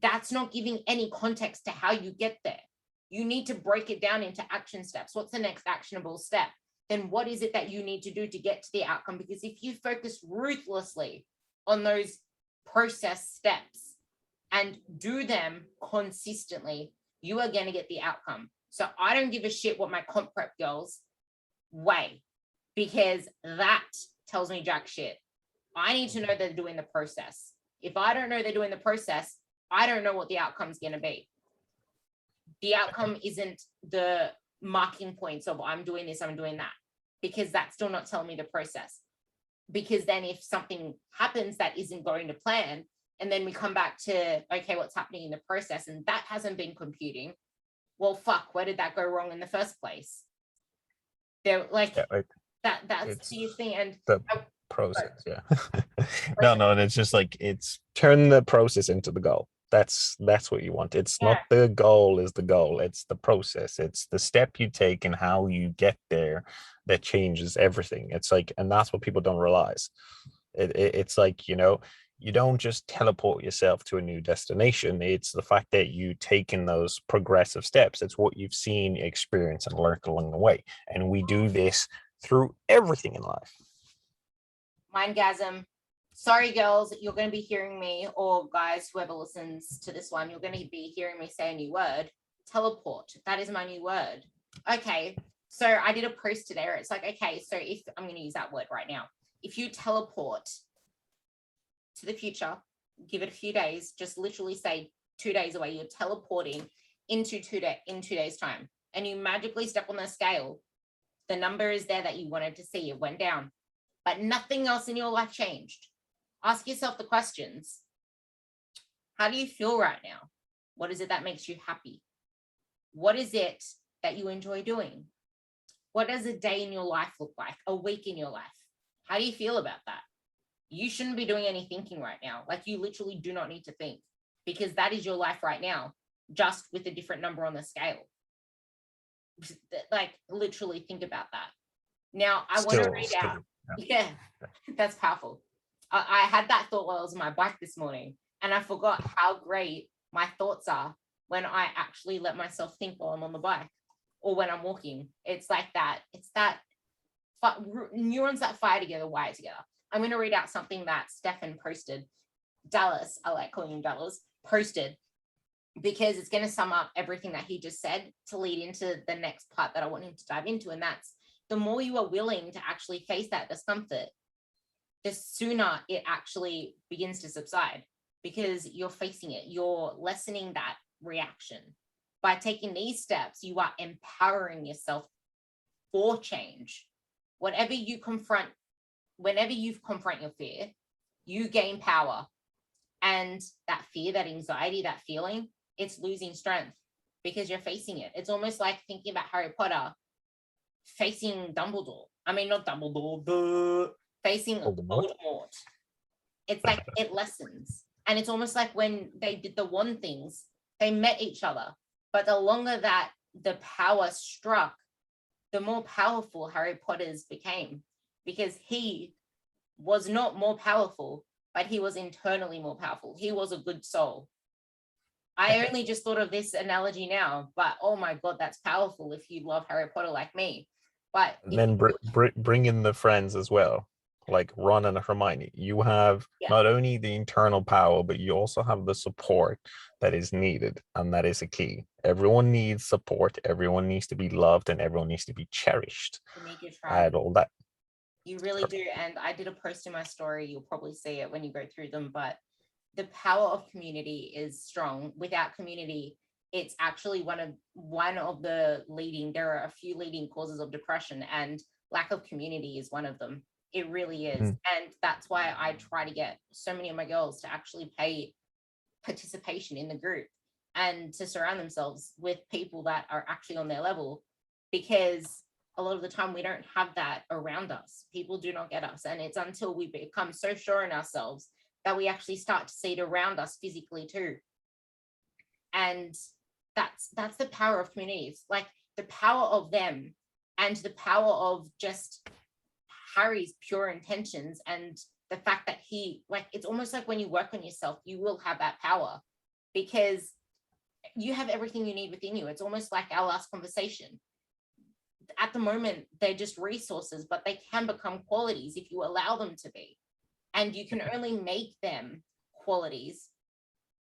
that's not giving any context to how you get there. You need to break it down into action steps. What's the next actionable step? Then what is it that you need to do to get to the outcome? Because if you focus ruthlessly on those process steps and do them consistently, you are going to get the outcome. So I don't give a shit what my comp prep girls weigh, because that tells me jack shit. I need to know they're doing the process. If I don't know they're doing the process, I don't know what the outcome's going to be. The outcome isn't the marking points of I'm doing this, I'm doing that, because that's still not telling me the process. Because then if something happens that isn't going to plan, and then we come back to, okay, what's happening in the process, and that hasn't been computing, well, fuck, where did that go wrong in the first place? They're like, that's the thing. And the process. Yeah. No, and it's just like, it's turn the process into the goal. That's what you want. It's not the goal is the goal. It's the process. It's the step you take and how you get there that changes everything. It's like, and that's what people don't realize. It's like, you know, you don't just teleport yourself to a new destination. It's the fact that you taken those progressive steps. It's what you've seen, experienced, and learned along the way. And we do this through everything in life. Mindgasm. Sorry, girls, you're going to be hearing me, or guys, whoever listens to this one, you're going to be hearing me say a new word. Teleport. That is my new word. Okay, so I did a post today where it's like, okay, so if I'm going to use that word right now, if you teleport to the future, give it a few days, just literally say 2 days away, you're teleporting into 2 days time, and you magically step on the scale, the number is there that you wanted to see, it went down, but nothing else in your life changed. Ask yourself the questions. How do you feel right now? What is it that makes you happy? What is it that you enjoy doing? What does a day in your life look like? A week in your life? How do you feel about that? You shouldn't be doing any thinking right now. Like, you literally do not need to think, because that is your life right now, just with a different number on the scale. Like, literally think about that. Now, I want to read out. Yeah, that's powerful. I had that thought while I was on my bike this morning, and I forgot how great my thoughts are when I actually let myself think while I'm on the bike or when I'm walking. It's like that. It's that neurons that fire together, wire together. I'm going to read out something that Stefan posted. Dallas, I like calling him Dallas, posted, because it's going to sum up everything that he just said to lead into the next part that I want him to dive into. And that's, the more you are willing to actually face that discomfort, the sooner it actually begins to subside, because you're facing it, you're lessening that reaction. By taking these steps, you are empowering yourself for change. Whenever you confront your fear, you gain power. And that fear, that anxiety, that feeling, it's losing strength because you're facing it. It's almost like thinking about Harry Potter facing Dumbledore. I mean, not Dumbledore, facing Voldemort. It's like it lessens. And it's almost like when they did the wand things, they met each other. But the longer that the power struck, the more powerful Harry Potter's became, because he was not more powerful, but he was internally more powerful. He was a good soul. I only just thought of this analogy now, but oh my God, that's powerful if you love Harry Potter like me. But then bring in the friends as well, like Ron and Hermione. You have not only the internal power, but you also have the support that is needed, and that is a key. Everyone needs support, everyone needs to be loved, and everyone needs to be cherished. You need your tribe. All that. You really do. And I did a post in my story, you'll probably see it when you go through them, but the power of community is strong. Without community, it's actually one of the leading, there are a few leading causes of depression, and lack of community is one of them. It really is. And that's why I try to get so many of my girls to actually pay participation in the group and to surround themselves with people that are actually on their level, because a lot of the time we don't have that around us. People do not get us. And it's until we become so sure in ourselves that we actually start to see it around us physically too. And that's the power of communities, like the power of them and the power of just Harry's pure intentions, and the fact that he, like, it's almost like when you work on yourself, you will have that power because you have everything you need within you. It's almost like our last conversation. At the moment, they're just resources, but they can become qualities if you allow them to be. And you can only make them qualities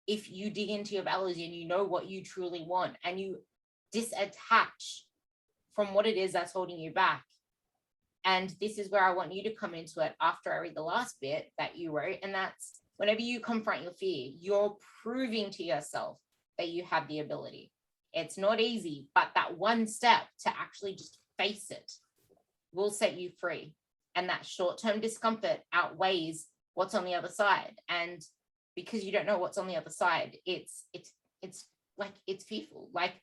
if you dig into your values and you know what you truly want, and you disattach from what it is that's holding you back. And this is where I want you to come into it after I read the last bit that you wrote. And that's, whenever you confront your fear, you're proving to yourself that you have the ability. It's not easy, but that one step to actually just face it will set you free. And that short-term discomfort outweighs what's on the other side. And because you don't know what's on the other side, it's like, it's fearful. Like,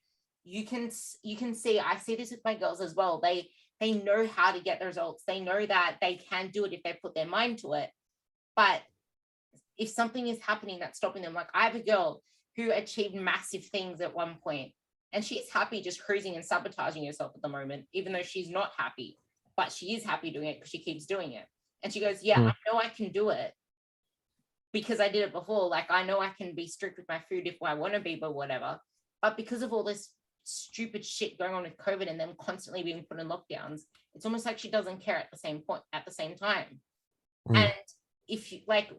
you can see, I see this with my girls as well. They know how to get the results. They know that they can do it if they put their mind to it. But if something is happening that's stopping them, like I have a girl who achieved massive things at one point, and she's happy just cruising and sabotaging herself at the moment, even though she's not happy, but she is happy doing it because she keeps doing it. And she goes, yeah, I know I can do it because I did it before. Like, I know I can be strict with my food if I want to be, but whatever. But because of all this stupid shit going on with COVID and them constantly being put in lockdowns, it's almost like she doesn't care at the same point, at the same time. And if you like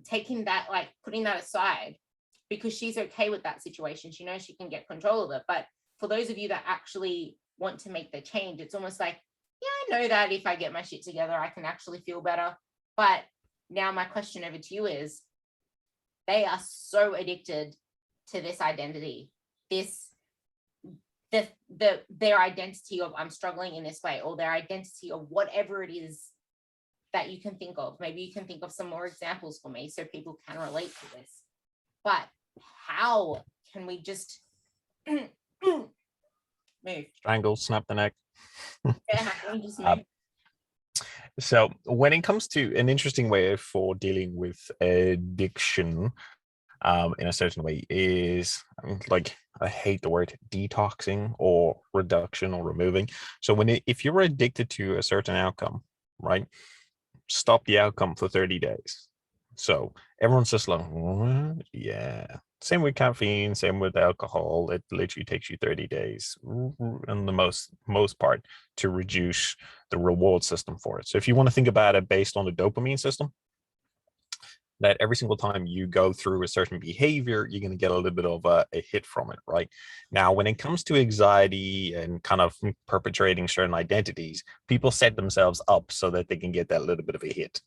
taking that, like putting that aside, because she's okay with that situation, she knows she can get control of it. But for those of you that actually want to make the change, it's almost like, yeah, I know that if I get my shit together, I can actually feel better. But now my question over to you is, they are so addicted to this identity, their identity of I'm struggling in this way, or their identity of whatever it is that you can think of. Maybe you can think of some more examples for me so people can relate to this. But how can we just move? Strangle, snap the neck. Yeah, how can we just move? So when it comes to an interesting way for dealing with addiction in a certain way is like, I hate the word detoxing or reduction or removing. So if you're addicted to a certain outcome, right, stop the outcome for 30 days. So everyone's just like, what? Yeah. Same with caffeine, same with alcohol. It literally takes you 30 days in the most part to reduce the reward system for it. So if you want to think about it based on the dopamine system, that every single time you go through a certain behavior, you're going to get a little bit of a hit from it, right? Now, when it comes to anxiety and kind of perpetrating certain identities, people set themselves up so that they can get that little bit of a hit.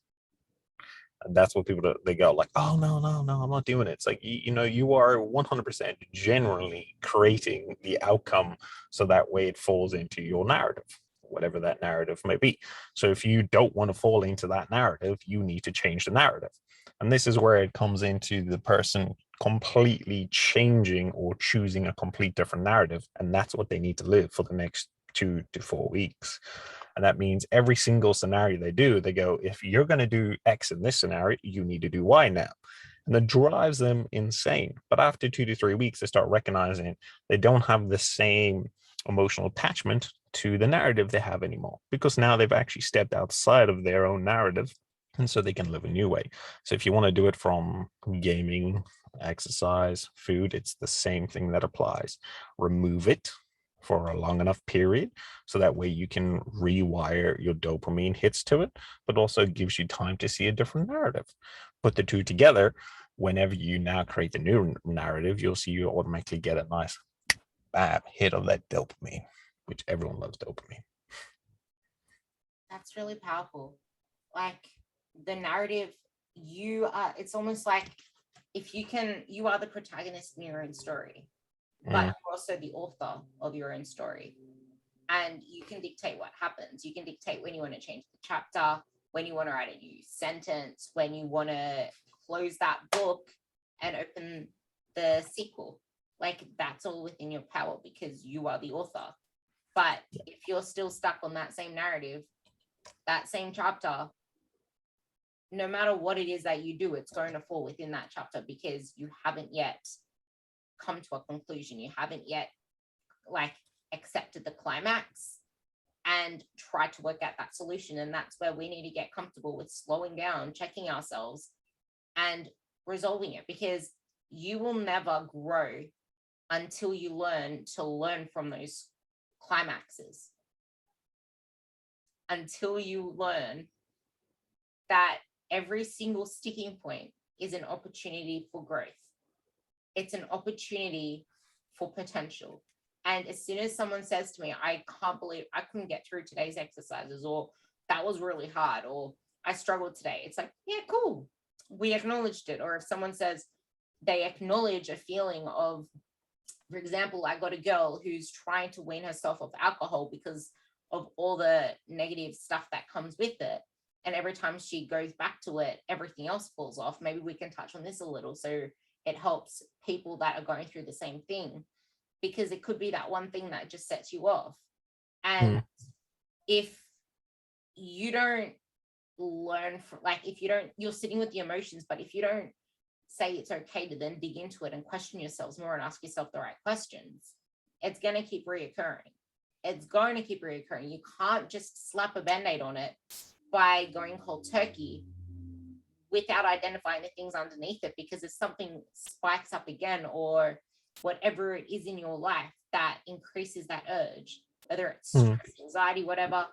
And that's what people, they go like, oh, no, I'm not doing it. It's like, you are 100% generally creating the outcome so that way it falls into your narrative, whatever that narrative may be. So if you don't want to fall into that narrative, you need to change the narrative. And this is where it comes into the person completely changing or choosing a complete different narrative. And that's what they need to live for the next 2 to 4 weeks. And that means every single scenario they do, they go, if you're going to do X in this scenario, you need to do Y now. And that drives them insane. But after 2 to 3 weeks, they start recognizing they don't have the same emotional attachment to the narrative they have anymore, because now they've actually stepped outside of their own narrative, and so they can live a new way. So if you want to do it from gaming, exercise, food, it's the same thing that applies. Remove it for a long enough period so that way you can rewire your dopamine hits to it, but also gives you time to see a different narrative. Put the two together, whenever you now create the new narrative, you'll see you automatically get a nice bam hit of that dopamine, which everyone loves dopamine. That's really powerful. Like the narrative, it's almost like if you are the protagonist in your own story, but you're also the author of your own story. And you can dictate what happens. You can dictate when you want to change the chapter, when you want to write a new sentence, when you want to close that book and open the sequel. Like that's all within your power because you are the author. But if you're still stuck on that same narrative, that same chapter, no matter what it is that you do, it's going to fall within that chapter because you haven't yet come to a conclusion. You haven't yet like accepted the climax and try to work out that solution. And that's where we need to get comfortable with slowing down, checking ourselves and resolving it, because you will never grow until you learn to learn from those climaxes, until you learn that every single sticking point is an opportunity for growth. It's an opportunity for potential. And as soon as someone says to me, I can't believe I couldn't get through today's exercises, or that was really hard, or I struggled today, it's like, yeah, cool. We acknowledged it. Or if someone says they acknowledge a feeling of, for example, I got a girl who's trying to wean herself off alcohol because of all the negative stuff that comes with it. And every time she goes back to it, everything else falls off. Maybe we can touch on this a little so it helps people that are going through the same thing. because it could be that one thing that just sets you off. And Mm. if you don't learn from, like, if you don't, you're sitting with the emotions, but if you don't say it's okay to then dig into it and question yourselves more and ask yourself the right questions, it's going to keep reoccurring. It's going to keep reoccurring. You can't just slap a band-aid on it by going cold turkey without identifying the things underneath it, because if something spikes up again, or whatever it is in your life that increases that urge, whether it's stress, anxiety, whatever,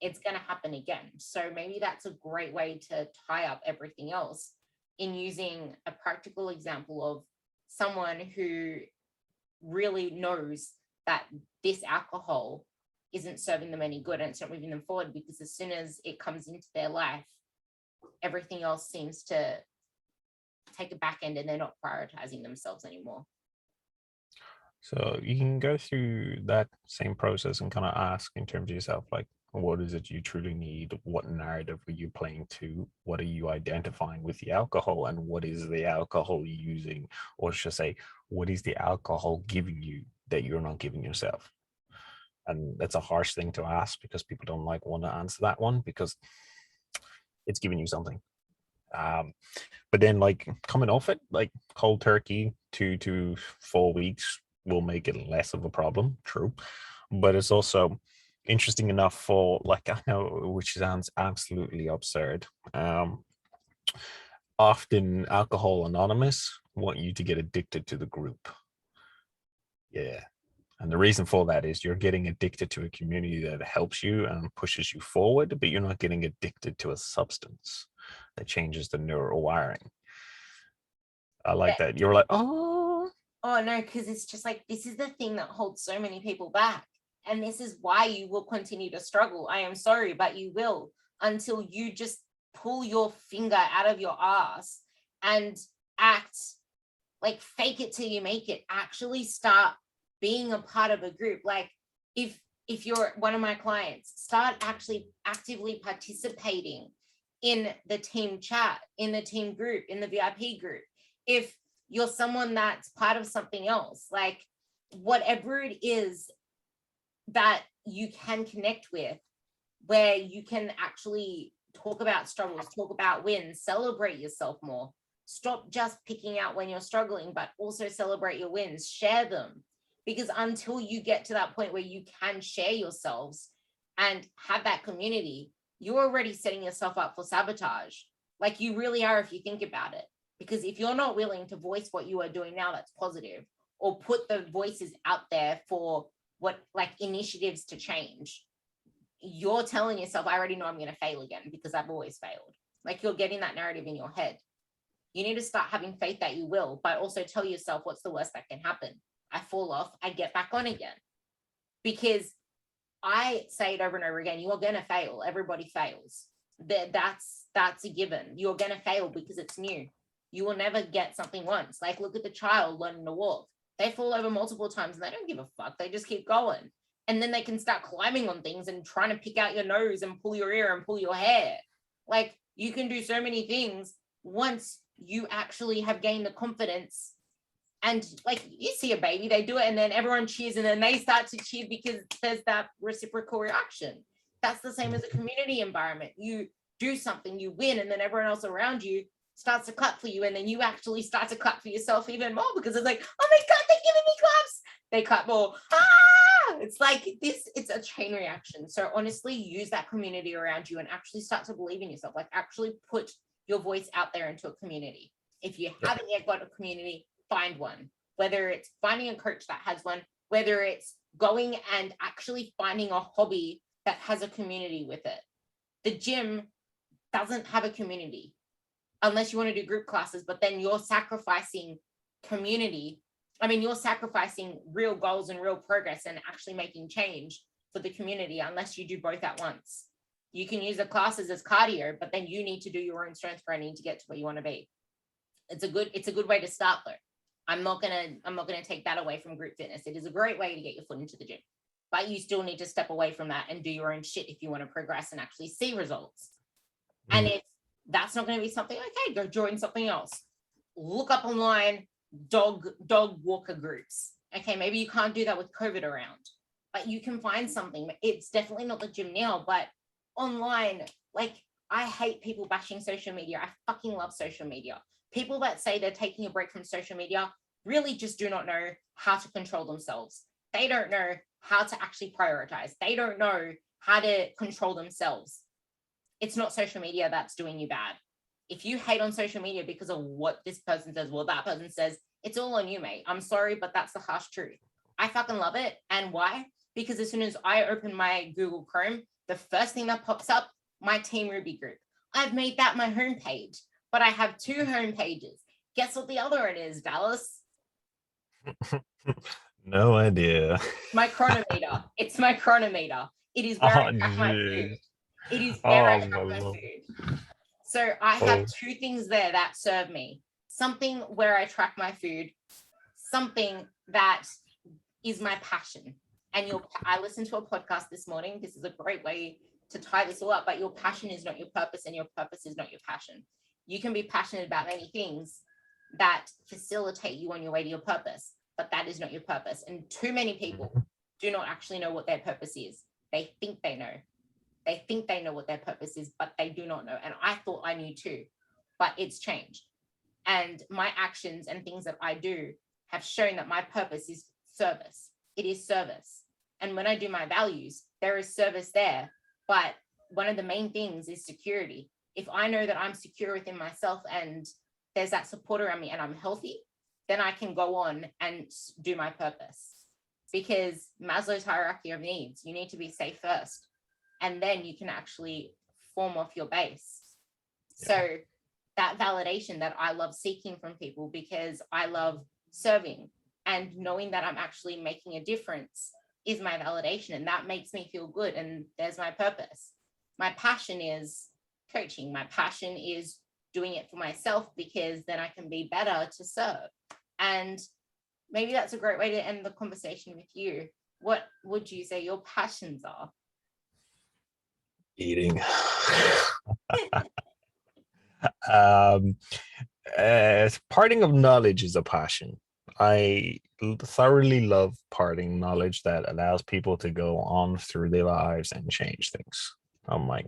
it's going to happen again. So maybe that's a great way to tie up everything else, in using a practical example of someone who really knows that this alcohol isn't serving them any good and it's not moving them forward, because as soon as it comes into their life, everything else seems to take a back end and they're not prioritizing themselves anymore. So you can go through that same process and kind of ask in terms of yourself, like, what is it you truly need? What narrative are you playing to? What are you identifying with the alcohol? And what is the alcohol using? Or should I say, what is the alcohol giving you that you're not giving yourself? And that's a harsh thing to ask, because people don't like want to answer that one, because it's giving you something. But then, like, coming off it, like cold turkey, 2 to 4 weeks will make it less of a problem. True. But it's also interesting enough for, like, I know, which sounds absolutely absurd. Often Alcohol Anonymous want you to get addicted to the group. Yeah. And the reason for that is you're getting addicted to a community that helps you and pushes you forward, but you're not getting addicted to a substance that changes the neural wiring. I like that. You're like, oh no, because it's just like, this is the thing that holds so many people back. And this is why you will continue to struggle. I am sorry, but you will, until you just pull your finger out of your ass and act like, fake it till you make it. Actually start being a part of a group. Like, if you're one of my clients, start actually actively participating in the team chat, in the team group, in the VIP group. If you're someone that's part of something else, like whatever it is that you can connect with, where you can actually talk about struggles, talk about wins, celebrate yourself more. Stop just picking out when you're struggling, but also celebrate your wins, share them. Because until you get to that point where you can share yourselves and have that community, you're already setting yourself up for sabotage. Like, you really are, if you think about it. Because if you're not willing to voice what you are doing now that's positive, or put the voices out there for what, like, initiatives to change, you're telling yourself, I already know I'm going to fail again because I've always failed. Like, you're getting that narrative in your head. You need to start having faith that you will, but also tell yourself, what's the worst that can happen? I fall off, I get back on again. Because I say it over and over again, you are going to fail. Everybody fails. That's a given. You're going to fail because it's new. You will never get something once. Like, look at the child learning to walk. They fall over multiple times and they don't give a fuck. They just keep going. And then they can start climbing on things and trying to pick out your nose and pull your ear and pull your hair. Like, you can do so many things once you actually have gained the confidence. And like, you see a baby, they do it and then everyone cheers and then they start to cheer because there's that reciprocal reaction. That's the same as a community environment. You do something, you win, and then everyone else around you starts to clap for you, and then you actually start to clap for yourself even more, because it's like, oh my God, they're giving me claps. They clap more. It's like this, it's a chain reaction. So honestly, use that community around you and actually start to believe in yourself. Like, actually put your voice out there into a community. If you haven't yet got a community, find one. Whether it's finding a coach that has one, whether it's going and actually finding a hobby that has a community with it. The gym doesn't have a community unless you want to do group classes, but then you're sacrificing community. I mean, you're sacrificing real goals and real progress and actually making change for the community unless you do both at once. You can use the classes as cardio, but then you need to do your own strength training to get to where you want to be. It's a good way to start though. I'm not gonna take that away from group fitness. It is a great way to get your foot into the gym, but you still need to step away from that and do your own shit if you want to progress and actually see results. And if that's not going to be something, okay, go join something else. Look up online dog walker groups. Okay, maybe you can't do that with COVID around, but you can find something. It's definitely not the gym now, but online, like, I hate people bashing social media. I fucking love social media. People that say they're taking a break from social media really just do not know how to control themselves. They don't know how to actually prioritize. They don't know how to control themselves. It's not social media that's doing you bad. If you hate on social media because of what this person says, what that person says, it's all on you, mate. I'm sorry, but that's the harsh truth. I fucking love it. And why? Because as soon as I open my Google Chrome, the first thing that pops up, my Team Ruby group. I've made that my homepage, but I have 2 homepages. Guess what the other one is, Dallas? No idea. My chronometer. It's my chronometer. It is where I Oh, track my food. jeez. It is where I Oh, my track my lord. food. So I Oh, have 2 things there that serve me. Something where I track my food, something that is my passion. And I listened to a podcast this morning. This is a great way to tie this all up, but your passion is not your purpose and your purpose is not your passion. You can be passionate about many things that facilitate you on your way to your purpose, but that is not your purpose. And too many people do not actually know what their purpose is. They think they know. They think they know what their purpose is, but they do not know. And I thought I knew too, but it's changed. And my actions and things that I do have shown that my purpose is service. It is service. And when I do my values, there is service there. But one of the main things is security. If I know that I'm secure within myself and there's that support around me and I'm healthy, then I can go on and do my purpose. Because Maslow's hierarchy of needs, you need to be safe first. And then you can actually form off your base. Yeah. So that validation that I love seeking from people, because I love serving and knowing that I'm actually making a difference, is my validation. And that makes me feel good. And there's my purpose. My passion is coaching. My passion is doing it for myself, because then I can be better to serve. And maybe that's a great way to end the conversation with you. What would you say your passions are? Eating. Parting of knowledge is a passion. I thoroughly love parting knowledge that allows people to go on through their lives and change things. I'm like,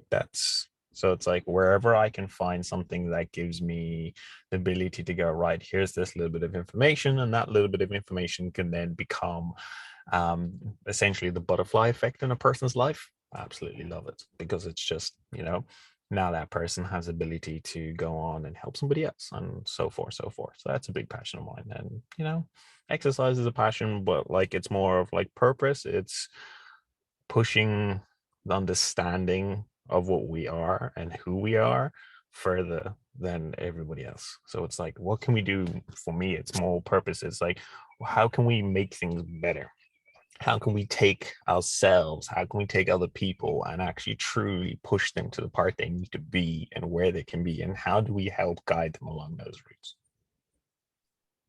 so it's like wherever I can find something that gives me the ability to go, right, here's this little bit of information, and that little bit of information can then become essentially the butterfly effect in a person's life. I absolutely love it, because it's just, now that person has ability to go on and help somebody else, and so forth. So that's a big passion of mine. And exercise is a passion, but like it's more of like purpose. It's pushing the understanding of what we are and who we are further than everybody else. So it's like, what can we do? For me, it's more purpose. It's like, how can we make things better? How can we take ourselves, how can we take other people and actually truly push them to the part they need to be and where they can be, and how do we help guide them along those routes?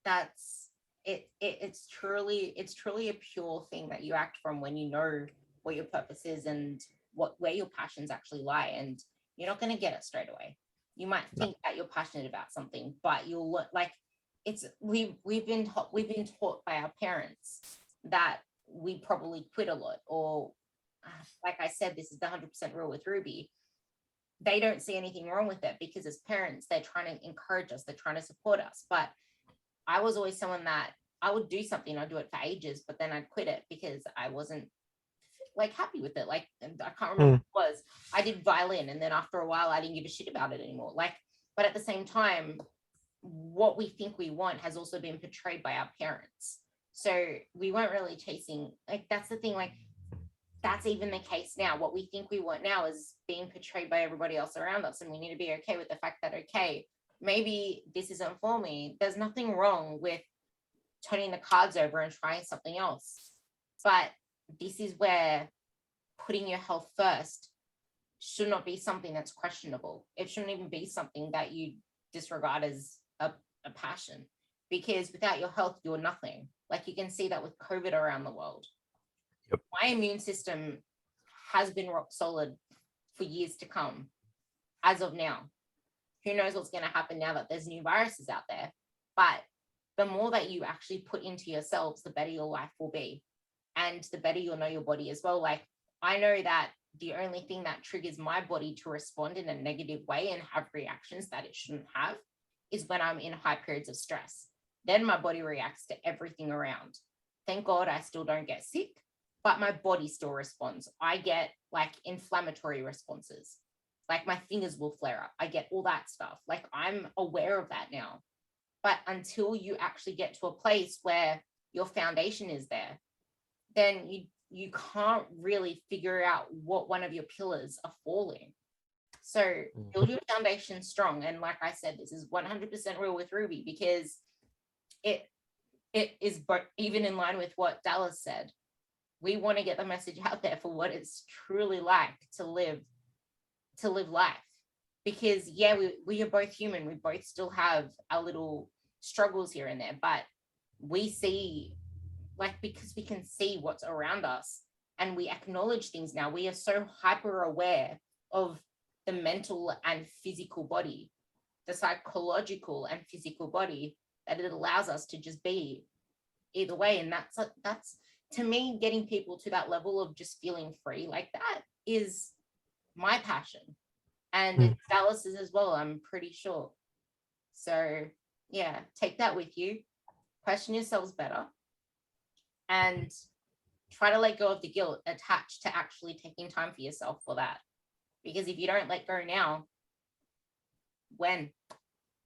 That's it. It's truly a pure thing that you act from when you know what your purpose is and where your passions actually lie. And you're not going to get it straight away. You might think that you're passionate about something, but you'll like it's we've been taught by our parents that we probably quit a lot, or like I said, this is the 100% rule with Ruby. They don't see anything wrong with it, because as parents, they're trying to encourage us, they're trying to support us. But I was always someone that I would do something, I'd do it for ages, but then I'd quit it because I wasn't like happy with it. Like, I can't remember what it was. I did violin, and then after a while I didn't give a shit about it anymore. Like, but at the same time, what we think we want has also been portrayed by our parents. So we weren't really chasing, like, that's the thing, like, that's even the case now. What we think we want now is being portrayed by everybody else around us. And we need to be okay with the fact that, okay, maybe this isn't for me. There's nothing wrong with turning the cards over and trying something else. But this is where putting your health first should not be something that's questionable. It shouldn't even be something that you disregard as a passion, because without your health, you're nothing. Like, you can see that with COVID around the world. Yep. My immune system has been rock solid for years to come. As of now, who knows what's going to happen now that there's new viruses out there. But the more that you actually put into yourselves, the better your life will be. And the better you'll know your body as well. Like, I know that the only thing that triggers my body to respond in a negative way and have reactions that it shouldn't have is when I'm in high periods of stress. Then my body reacts to everything around. Thank God I still don't get sick, but my body still responds. I get like inflammatory responses. Like my fingers will flare up. I get all that stuff. Like I'm aware of that now. But until you actually get to a place where your foundation is there, then you can't really figure out what one of your pillars are falling. So build your foundation strong. And like I said, this is 100% real with Ruby, because it is even in line with what Dallas said. We want to get the message out there for what it's truly like to live life. Because yeah, we are both human. We both still have our little struggles here and there, but we see, like, because we can see what's around us and we acknowledge things now. We are so hyper aware of the mental and physical body, the psychological and physical body, that it allows us to just be either way. And that's to me, getting people to that level of just feeling free like that is my passion. And it's Dallas's as well, I'm pretty sure. So yeah, take that with you, question yourselves better, and try to let go of the guilt attached to actually taking time for yourself for that. Because if you don't let go now, when?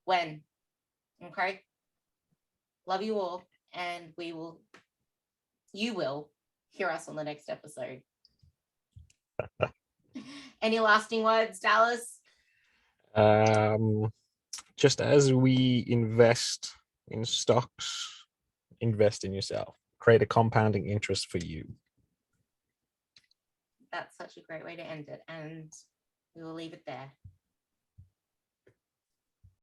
Okay. Love you all, and you will hear us on the next episode. Any lasting words, Dallas? Just as we invest in stocks, invest in yourself. Create a compounding interest for you. That's such a great way to end it, and we will leave it there.